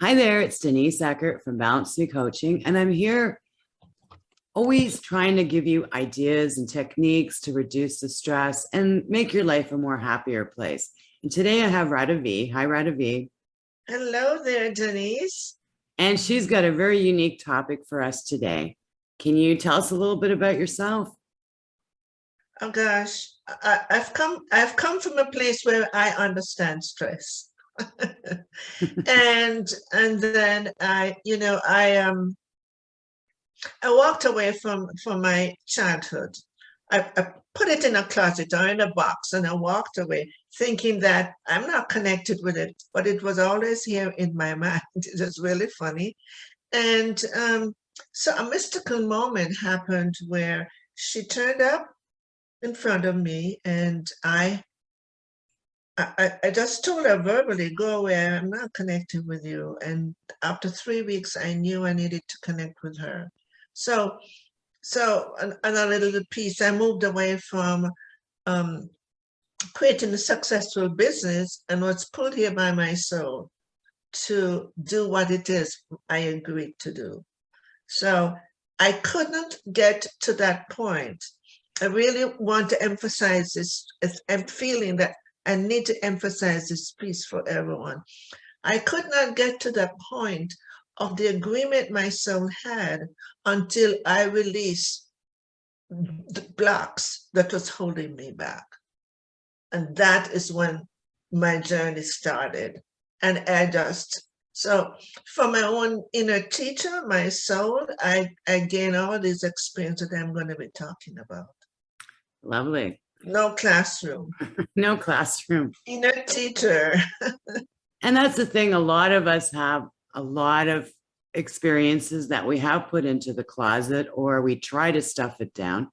Hi there, it's Denise Eckert from Balance Me Coaching, and I'm here always trying to give you ideas and techniques to reduce the stress and make your life a more happier place. And today I have Radavie. Hi, Radavie. Hello there, Denise. And she's got a very unique topic for us today. Can you tell us a little bit about yourself? Oh gosh, I've come from a place where I understand stress. and then I walked away from my childhood. I put it in a closet or in a box, and I walked away thinking that I'm not connected with it, but it was always here in my mind. It was really funny. And so a mystical moment happened where she turned up in front of me, and I just told her verbally, go away, I'm not connecting with you. And after 3 weeks, I knew I needed to connect with her. So another little piece, I moved away from creating a successful business and was pulled here by my soul to do what it is I agreed to do. So I couldn't get to that point. I really want to emphasize this. I'm feeling that I need to emphasize this piece for everyone. I could not get to that point of the agreement my soul had until I released the blocks that was holding me back. And that is when my journey started. And so from my own inner teacher, my soul, I gain all these experiences that I'm going to be talking about. Lovely. No classroom. No classroom. Inner teacher. And that's the thing. A lot of us have a lot of experiences that we have put into the closet, or we try to stuff it down.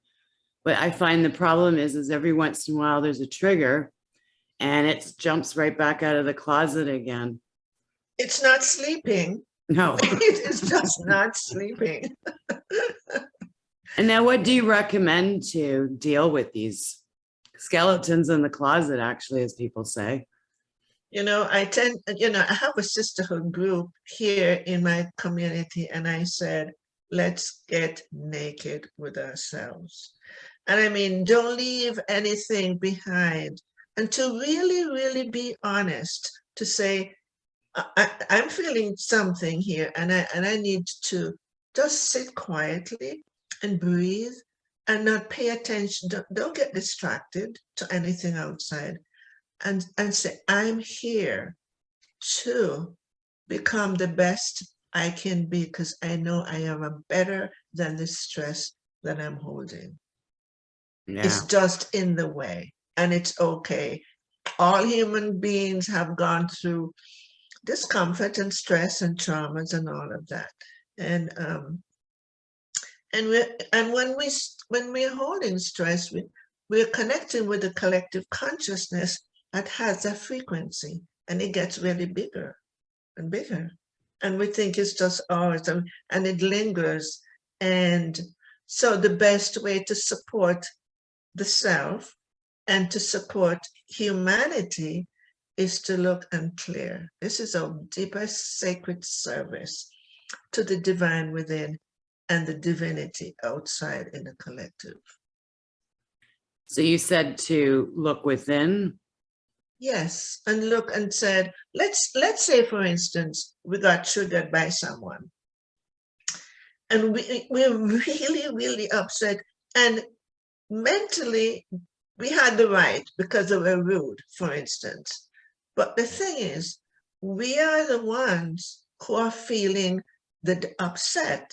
But I find the problem is every once in a while there's a trigger and it jumps right back out of the closet again. It's not sleeping. No. It is just not sleeping. And now what do you recommend to deal with these skeletons in the closet, actually, as people say? I have a sisterhood group here in my community, and I said, let's get naked with ourselves. And I mean, don't leave anything behind. And to really, really be honest, to say, I'm feeling something here, and I need to just sit quietly and breathe and not pay attention. Don't get distracted to anything outside. And say, I'm here to become the best I can be, because I know I am better than the stress that I'm holding. Yeah. It's just in the way, and it's okay. All human beings have gone through discomfort and stress and traumas and all of that. And when we're holding stress, we're connecting with the collective consciousness that has a frequency, and it gets really bigger and bigger. And we think it's just ours, and it lingers. And so the best way to support the self and to support humanity is to look and clear. This is our deepest sacred service to the divine within and the divinity outside in the collective. So you said to look within? Yes, and look and said, let's say, for instance, we got triggered by someone, and we're really, really upset, and mentally we had the right because they were rude, for instance. But the thing is, we are the ones who are feeling the upset.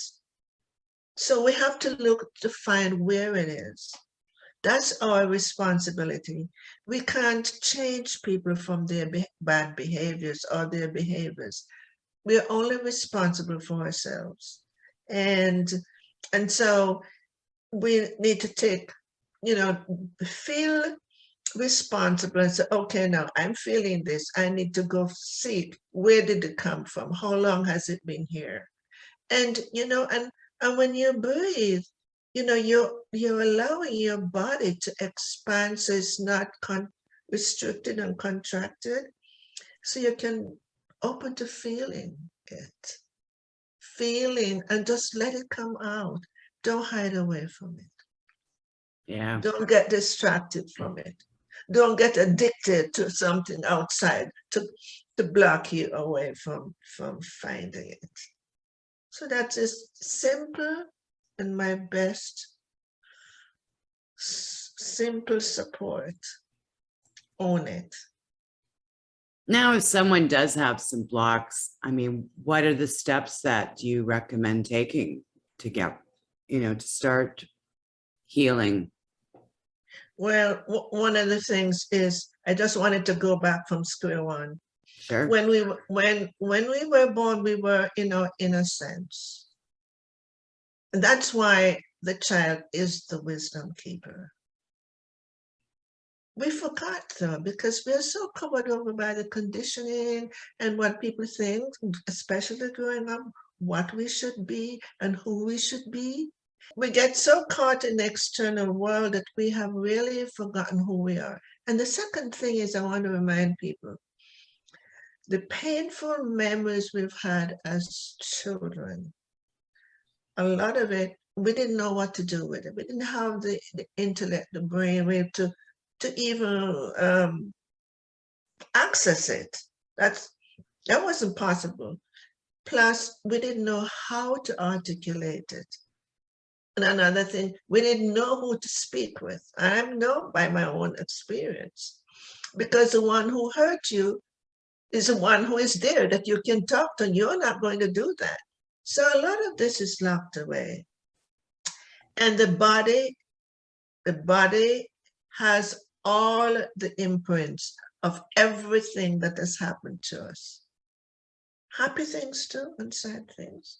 So we have to look to find where it is. That's our responsibility. We can't change people from their bad behaviors or their behaviors. We're only responsible for ourselves. And so we need to feel responsible and say, okay, now I'm feeling this. I need to go see, where did it come from? How long has it been here? And, and when you breathe, you're allowing your body to expand, so it's not restricted and contracted. So you can open to feeling it. Feeling and just let it come out. Don't hide away from it. Yeah. Don't get distracted from it. Don't get addicted to something outside to block you away from finding it. So that is simple and my best simple support. Own it. Now, if someone does have some blocks, I mean, what are the steps that you recommend taking to get, to start healing? Well, one of the things is I just wanted to go back from square one. Sure. When we were born, we were in our innocence. And that's why the child is the wisdom keeper. We forgot though, because we're so covered over by the conditioning and what people think, especially growing up, what we should be and who we should be. We get so caught in the external world that we have really forgotten who we are. And the second thing is I want to remind people, the painful memories we've had as children, a lot of it, we didn't know what to do with it. We didn't have the intellect, the brainwave to even access it. That wasn't possible. Plus, we didn't know how to articulate it. And another thing, we didn't know who to speak with. I know by my own experience, because the one who hurt you is the one who is there that you can talk to, and you're not going to do that. So a lot of this is locked away. And the body has all the imprints of everything that has happened to us. Happy things too, and sad things.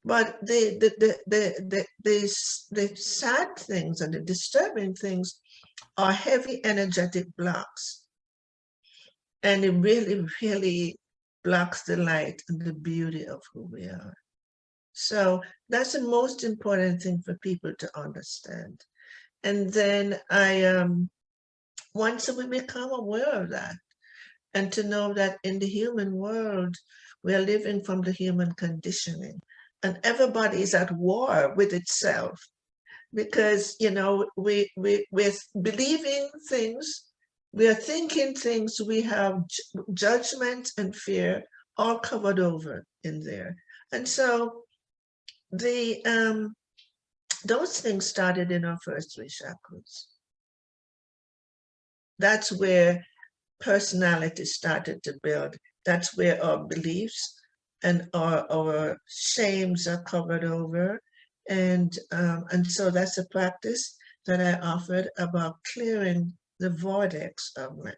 But the sad things and the disturbing things are heavy energetic blocks. And it really, really blocks the light and the beauty of who we are. So that's the most important thing for people to understand. And then once we become aware of that, and to know that in the human world, we are living from the human conditioning, and everybody is at war with itself, because we're believing things, we are thinking things, we have judgment and fear all covered over in there. And so those things started in our first three chakras. That's where personality started to build. That's where our beliefs and our shames are covered over. And so that's a practice that I offered about clearing the vortex of men.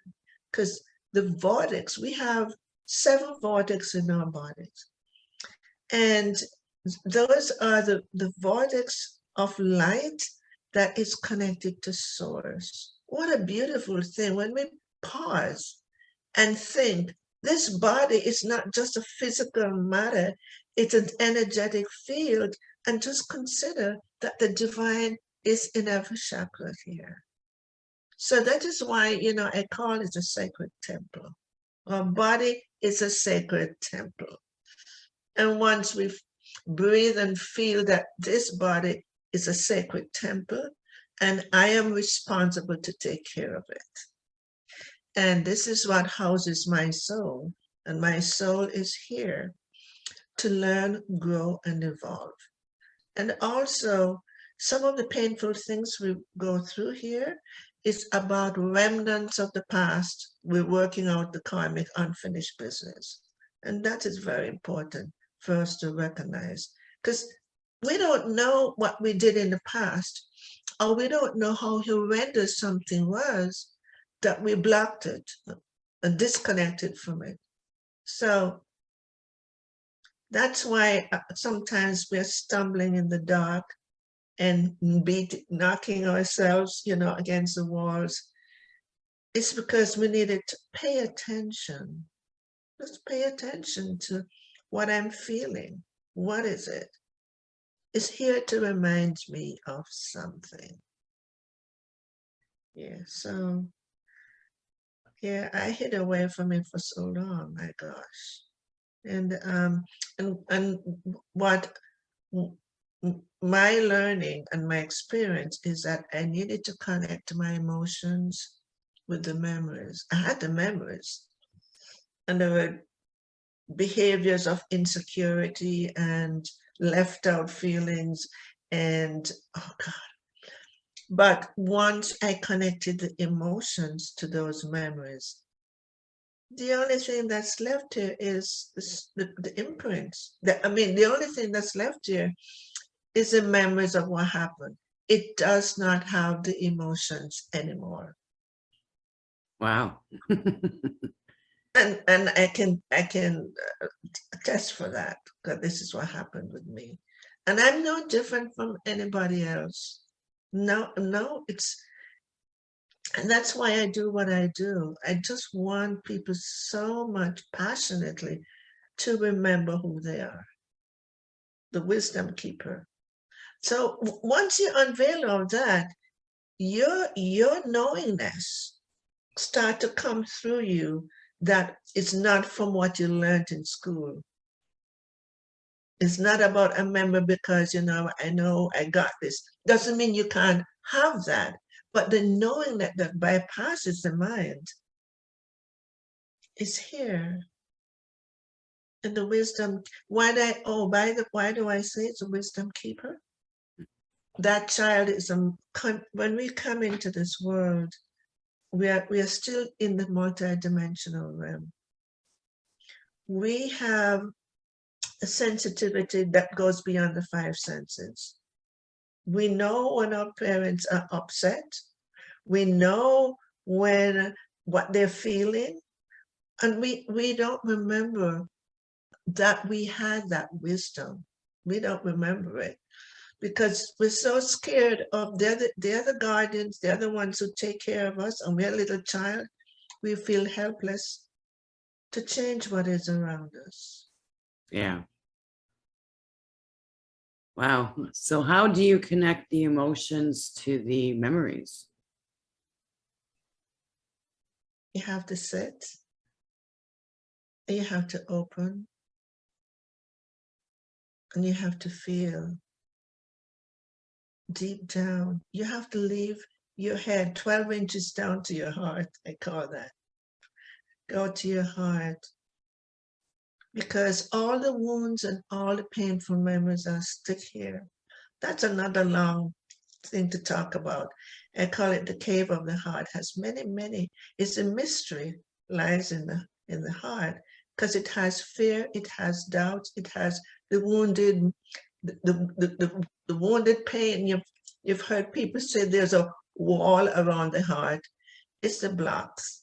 Because the vortex, we have 7 vortex in our bodies. And those are the vortex of light that is connected to source. What a beautiful thing when we pause and think, this body is not just a physical matter, it's an energetic field, and just consider that the divine is in every chakra here. So that is why, I call it a sacred temple. Our body is a sacred temple. And once we breathe and feel that this body is a sacred temple, and I am responsible to take care of it. And this is what houses my soul. And my soul is here to learn, grow, and evolve. And also, some of the painful things we go through here is about remnants of the past. We're working out the karmic unfinished business. And that is very important for us to recognize, because we don't know what we did in the past, or we don't know how horrendous something was, that we blocked it and disconnected from it. So that's why sometimes we're stumbling in the dark and knocking ourselves, against the walls. It's because we needed to pay attention. Just pay attention to what I'm feeling. What is it? It's here to remind me of something. Yeah, so Yeah, I hid away from it for so long, my gosh. And what my learning and my experience is that I needed to connect my emotions with the memories. I had the memories, and there were behaviors of insecurity and left out feelings, and oh God. But once I connected the emotions to those memories, the only thing that's left here is the imprints. The only thing that's left here is the memories of what happened. It does not have the emotions anymore. Wow. And I can attest for that, because this is what happened with me. And I'm no different from anybody else. No, and that's why I do what I do. I just want people so much passionately to remember who they are, the wisdom keeper. So once you unveil all that, your knowingness start to come through you, that it's not from what you learned in school. It's not about a memory because, I know I got this. Doesn't mean you can't have that. But the knowing that bypasses the mind is here. And the wisdom, why do I say it's a wisdom keeper? That child is when we come into this world, we are still in the multidimensional realm. We have a sensitivity that goes beyond the five senses. We know when our parents are upset. We know what they're feeling. And we don't remember that we had that wisdom. We don't remember it because we're so scared of they're the guardians, they're the ones who take care of us, and we're a little child. We feel helpless to change what is around us. Yeah. Wow. So how do you connect the emotions to the memories? You have to sit, and you have to open, and you have to feel deep down. You have to leave your head 12 inches down to your heart. I call that. Go to your heart. Because all the wounds and all the painful memories are stuck here. That's another long thing to talk about. I call it the cave of the heart. Has many. It's a mystery lies in the heart, because it has fear, it has doubts, it has the wounded, the wounded pain. You've heard people say there's a wall around the heart. It's the blocks,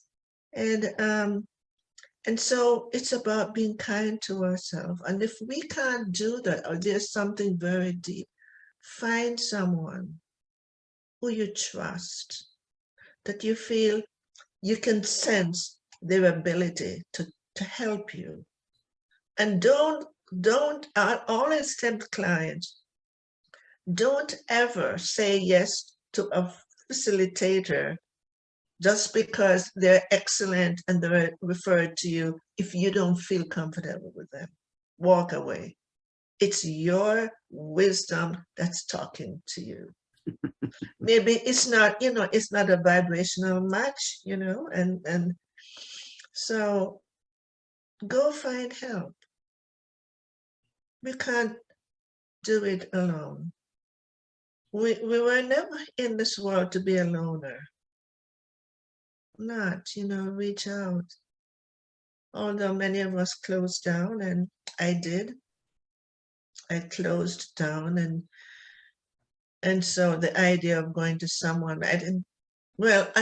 and so it's about being kind to ourselves. And if we can't do that, or there's something very deep, find someone who you trust, that you feel you can sense their ability to help you. And I always tell clients, don't ever say yes to a facilitator just because they're excellent and they're referred to you if you don't feel comfortable with them. Walk away. It's your wisdom that's talking to you. Maybe it's not, it's not a vibrational match, and so go find help. We can't do it alone. We were never in this world to be a loner. Not, reach out. Although many of us closed down, and I did. I closed down, and so the idea of going to someone, I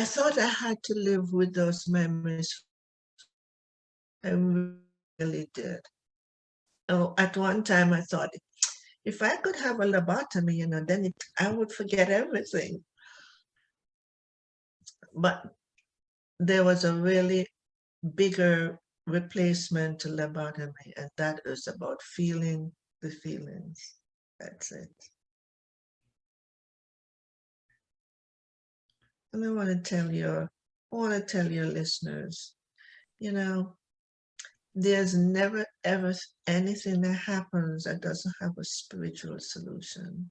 thought I had to live with those memories. I really did. Oh, at one time I thought, if I could have a lobotomy, then I would forget everything. But there was a really bigger replacement to lobotomy, and that is about feeling the feelings. That's it. And I want to tell you I want to tell your listeners, you know, there's never ever anything that happens that doesn't have a spiritual solution.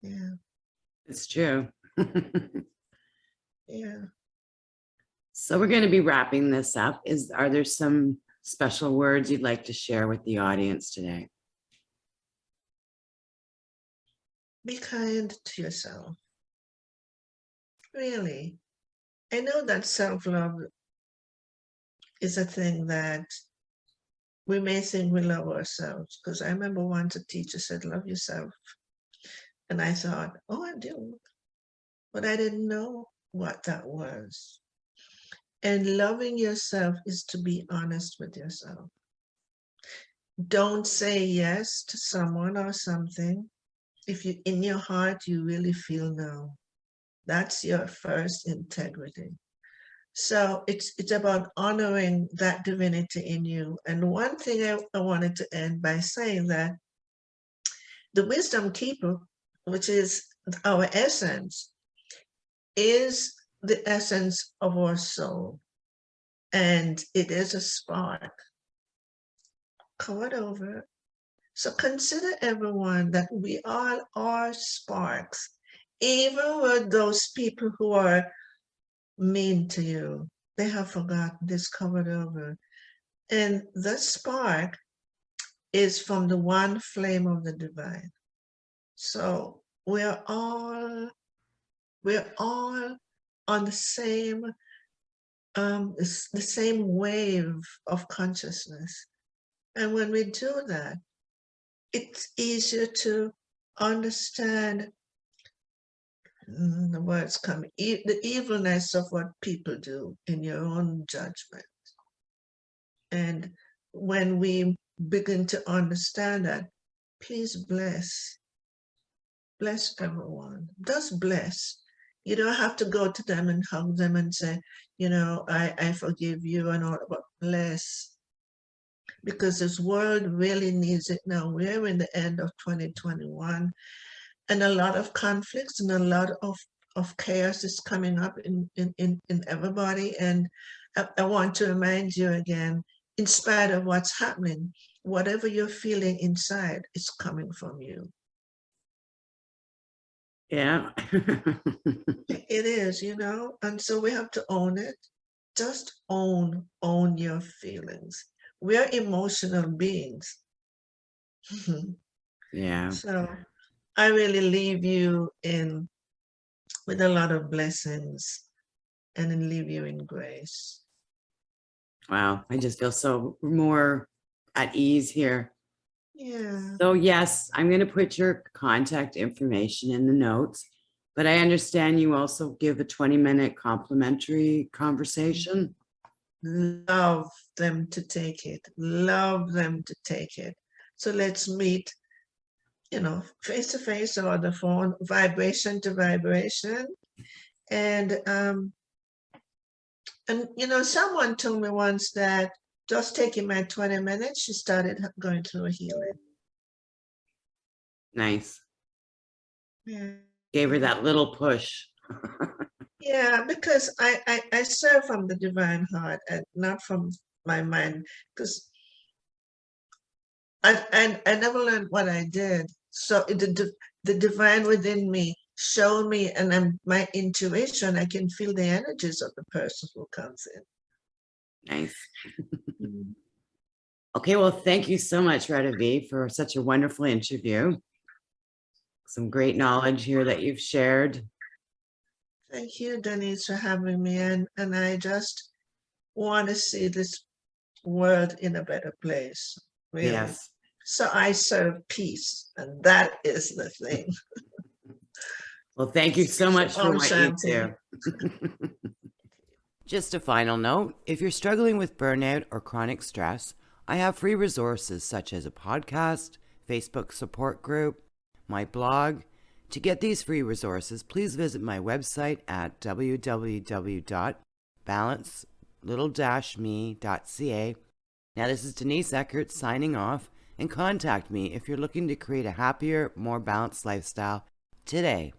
Yeah, It's true. yeah. So we're going to be wrapping this up. Are there some special words you'd like to share with the audience today? Be kind to yourself. Really. I know that self-love is a thing that we may think we love ourselves, because I remember once a teacher said, love yourself. And I thought, oh, I do. But I didn't know what that was. And loving yourself is to be honest with yourself. Don't say yes to someone or something if you, in your heart, you really feel no. That's your first integrity. So it's about honoring that divinity in you. And one thing I wanted to end by saying that the wisdom keeper, which is our essence, is the essence of our soul. And it is a spark covered over. So consider, everyone, that we all are sparks, even with those people who are mean to you. They have forgotten this, covered over. And the spark is from the one flame of the divine. So we're all on the same wave of consciousness. And when we do that, it's easier to understand the words come, the evilness of what people do in your own judgment. And when we begin to understand that, please bless everyone. Just bless. You don't have to go to them and hug them and say, I forgive you and all, but bless. Because this world really needs it now. We're in the end of 2021, and a lot of conflicts and a lot of chaos is coming up in everybody. And I want to remind you again, in spite of what's happening, whatever you're feeling inside is coming from you. Yeah. It is, and so we have to own it. Just own your feelings. We're emotional beings. Yeah. So I really leave you with a lot of blessings and then leave you in grace. Wow. I just feel so more at ease here. Yeah. So yes, I'm going to put your contact information in the notes, but I understand you also give a 20-minute complimentary conversation. Love them to take it. Love them to take it. So let's meet, face to face or the phone, vibration to vibration. And someone told me once that just taking my 20 minutes, she started going through a healing. Nice. Yeah. Gave her that little push. Yeah, because I serve from the divine heart and not from my mind, because I never learned what I did. So the divine within me showed me, and my intuition, I can feel the energies of the person who comes in. Nice. Okay, well, thank you so much, Radavie, for such a wonderful interview. Some great knowledge here that you've shared. Thank you, Denise, for having me. And I just want to see this world in a better place, really. Yes. So I serve peace, and that is the thing. Well, thank you so much for what you Shanti. do. Just a final note, if you're struggling with burnout or chronic stress, I have free resources such as a podcast, Facebook support group, my blog. To get these free resources, please visit my website at www.balance-me.ca. Now, this is Denise Eckert signing off, and contact me if you're looking to create a happier, more balanced lifestyle today.